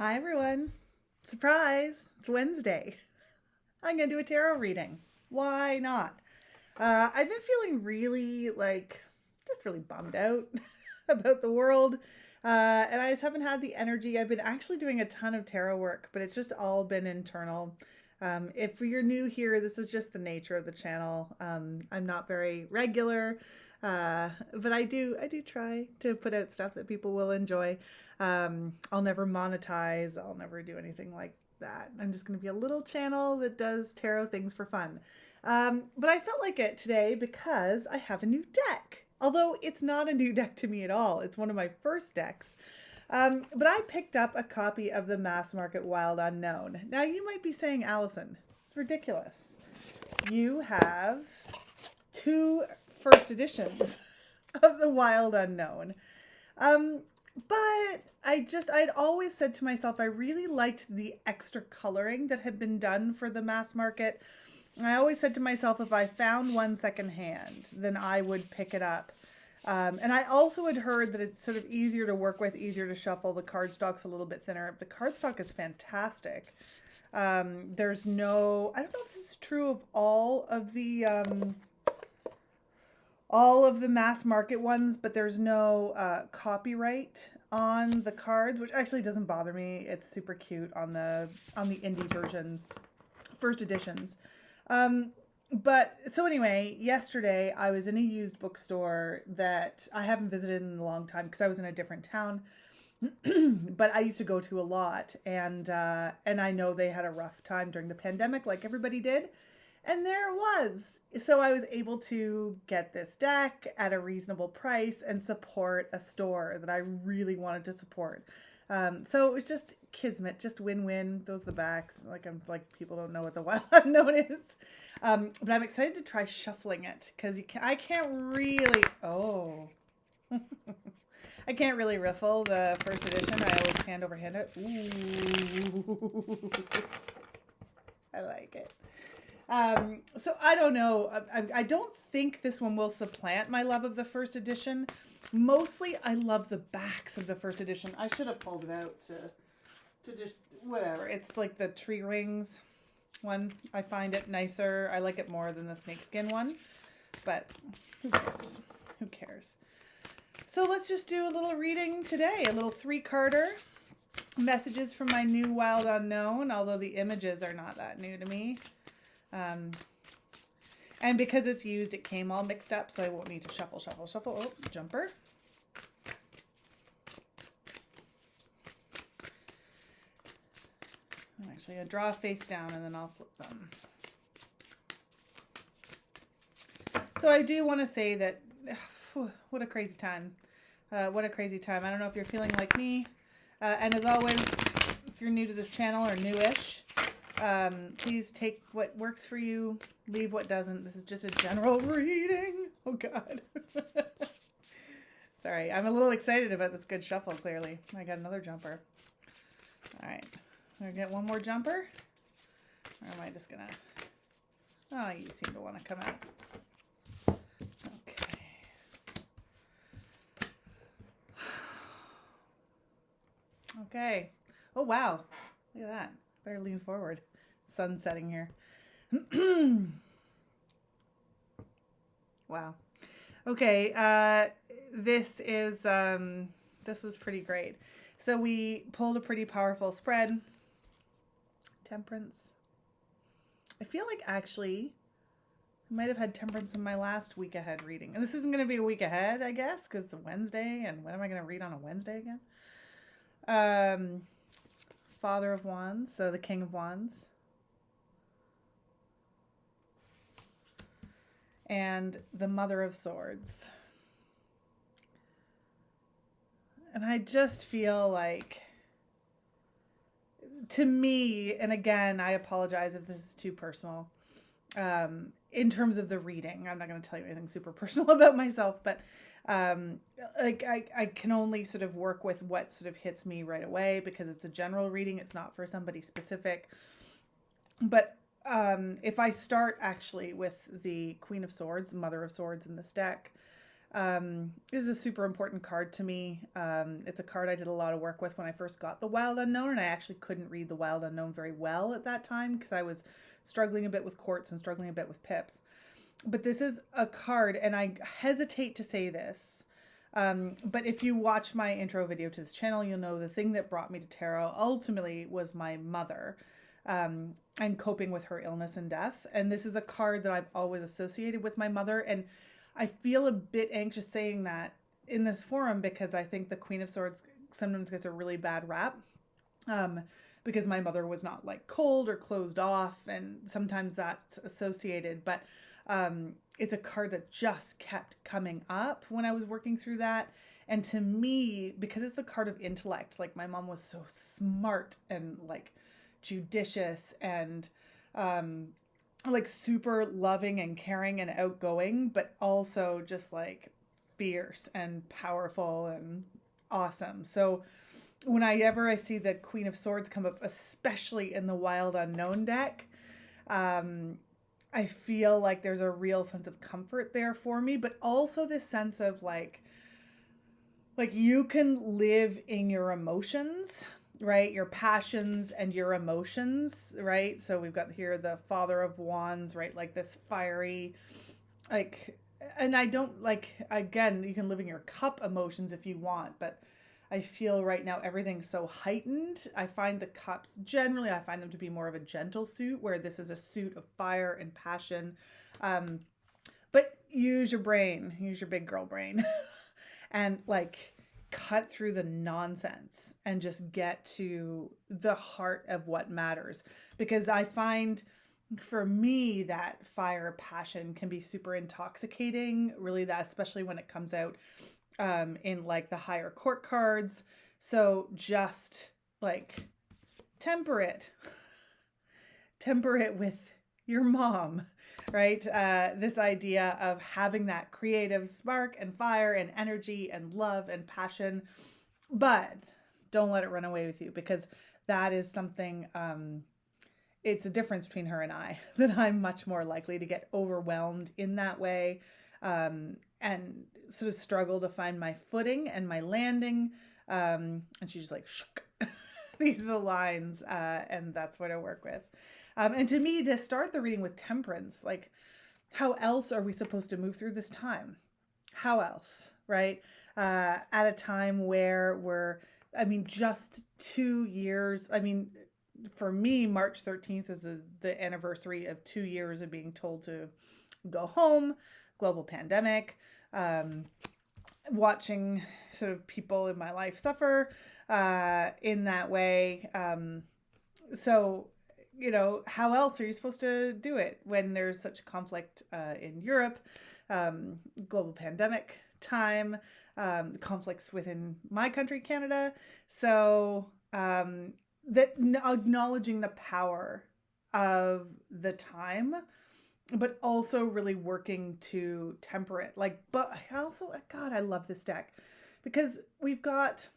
Hi everyone. Surprise! It's Wednesday. I'm going to do a tarot reading. Why not? I've been feeling really just really bummed out about the world. And I just haven't had the energy. I've been actually doing a ton of tarot work, but it's just all been internal. If you're new here, this is just the nature of the channel. I'm not very regular, but I do try to put out stuff that people will enjoy. I'll never monetize. I'll never do anything like that. I'm just going to be a little channel that does tarot things for fun. But I felt like it today because I have a new deck. Although it's not a new deck to me at all. It's one of my first decks. But I picked up a copy of the Mass Market Wild Unknown. Now you might be saying, Allison, it's ridiculous. You have two first editions of the Wild Unknown. But I'd always said to myself, I really liked the extra coloring that had been done for the mass market. I always said to myself, if I found one secondhand, then I would pick it up. And I also had heard that it's sort of easier to work with, easier to shuffle. The cardstock's a little bit thinner. The cardstock is fantastic. There's no, I don't know if this is true of all of the mass market ones, but there's no copyright on the cards, which actually doesn't bother me. It's super cute on the indie version, first editions. But so anyway, yesterday I was in a used bookstore that I haven't visited in a long time because I was in a different town, but I used to go to a lot, and I know they had a rough time during the pandemic, like everybody did. And there it was. So I was able to get this deck at a reasonable price and support a store that I really wanted to support. So it was just kismet, just win-win. Those are the backs. People don't know what the Wild Unknown is. But I'm excited to try shuffling it because I can't really. Oh. I can't really riffle the first edition. I always hand over hand it. Ooh. I like it. So I don't know. I don't think this one will supplant my love of the first edition. Mostly I love the backs of the first edition. I should have pulled it out to just whatever. It's like the tree rings one. I find it nicer. I like it more than the snakeskin one, but who cares? Who cares? So let's just do a little reading today. A little 3-carder. Messages from my new Wild Unknown, although the images are not that new to me. And because it's used, it came all mixed up, so I won't need to shuffle. Oh, jumper. Actually, I draw face down and then I'll flip them. So I do want to say that, what a crazy time. What a crazy time. I don't know if you're feeling like me. And as always, if you're new to this channel or newish, please take what works for you, leave what doesn't. This is just a general reading. Oh, God. Sorry, I'm a little excited about this good shuffle, clearly. I got another jumper. All right. I'm going to get one more jumper. Or am I just going to... Oh, you seem to want to come out. Okay. Okay. Oh, wow. Look at that. Better lean forward. Sun setting here. Wow. Okay. This is pretty great. So we pulled a pretty powerful spread. Temperance. I feel like actually I might have had temperance in my last week ahead reading. And this isn't going to be a week ahead, I guess, because it's a Wednesday. And when am I going to read on a Wednesday again? Father of Wands, so the King of Wands. And the Mother of Swords. And I just feel like, to me, and again, I apologize if this is too personal, in terms of the reading. I'm not going to tell you anything super personal about myself, but I can only sort of work with what sort of hits me right away because it's a general reading. It's not for somebody specific. But if I start actually with the Queen of Swords, Mother of Swords in this deck, This is a super important card to me. It's a card I did a lot of work with when I first got the Wild Unknown, and I actually couldn't read the Wild Unknown very well at that time because I was struggling a bit with courts and struggling a bit with pips. But this is a card, and I hesitate to say this, but if you watch my intro video to this channel, you'll know the thing that brought me to tarot ultimately was my mother, and coping with her illness and death. And this is a card that I've always associated with my mother. And I feel a bit anxious saying that in this forum because I think the Queen of Swords sometimes gets a really bad rap. Because my mother was not like cold or closed off, and sometimes that's associated. But it's a card that just kept coming up when I was working through that. And to me, because it's the card of intellect, like my mom was so smart and like judicious and like super loving and caring and outgoing, but also just like fierce and powerful and awesome. So whenever I see the Queen of Swords come up, especially in the Wild Unknown deck, I feel like there's a real sense of comfort there for me, but also this sense of like you can live in your emotions, right? Your passions and your emotions, right? So we've got here the Father of Wands, right? Like this fiery, like, and I don't like, again, you can live in your cup emotions if you want, but I feel right now everything's so heightened. I find the cups, generally, I find them to be more of a gentle suit, where this is a suit of fire and passion. But use your brain, use your big girl brain, and like cut through the nonsense and just get to the heart of what matters. Because I find for me that fire passion can be super intoxicating, really, that especially when it comes out in like the higher court cards. So just like temper it with your mom, right? This idea of having that creative spark and fire and energy and love and passion, but don't let it run away with you, because that is something, it's a difference between her and I, that I'm much more likely to get overwhelmed in that way, and sort of struggle to find my footing and my landing. And she's just like, shook. These are the lines, and that's what I work with. And to me, to start the reading with temperance, like, how else are we supposed to move through this time? How else, right? At a time where just 2 years. I mean, for me, March 13th is the anniversary of 2 years of being told to go home, global pandemic, watching sort of people in my life suffer in that way. So, how else are you supposed to do it when there's such conflict in Europe, global pandemic time, conflicts within my country, Canada? So that acknowledging the power of the time, but also really working to temper it. But I also, God, I love this deck because we've got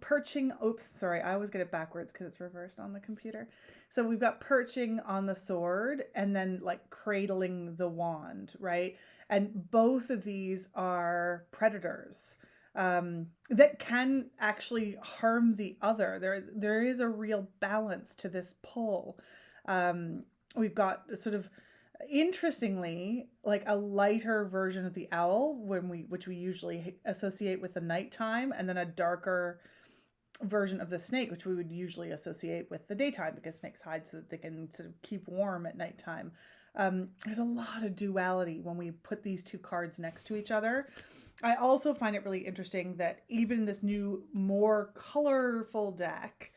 perching. Oops, sorry, I always get it backwards because it's reversed on the computer. So we've got perching on the sword and then like cradling the wand, right? And both of these are predators that can actually harm the other. There is a real balance to this pull. We've got sort of, interestingly, like a lighter version of the owl which we usually associate with the nighttime, and then a darker version of the snake, which we would usually associate with the daytime, because snakes hide so that they can sort of keep warm at nighttime. There's a lot of duality when we put these two cards next to each other. I also find it really interesting that even this new, more colorful deck,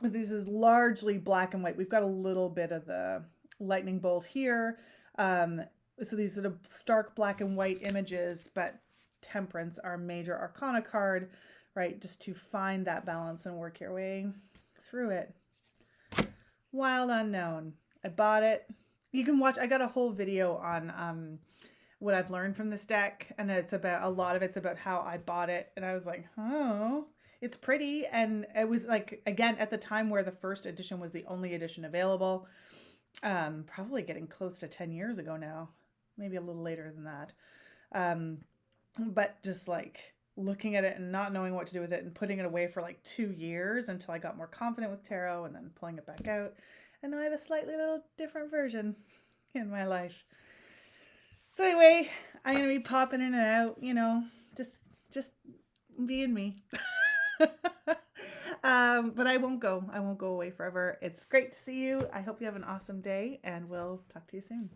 this is largely black and white. We've got a little bit of the lightning bolt here. So these sort of stark black and white images, but temperance, our major arcana card, right? Just to find that balance and work your way through it. Wild Unknown. I bought it. You can watch, I got a whole video on what I've learned from this deck, and a lot of it's about how I bought it, and I was like, oh, it's pretty. And it was like, again, at the time where the first edition was the only edition available, probably getting close to 10 years ago now, maybe a little later than that. But just like looking at it and not knowing what to do with it and putting it away for like 2 years until I got more confident with tarot and then pulling it back out. And now I have a slightly little different version in my life. So anyway, I'm going to be popping in and out, just being me. But I won't go away forever. It's great to see you. I hope you have an awesome day, and we'll talk to you soon.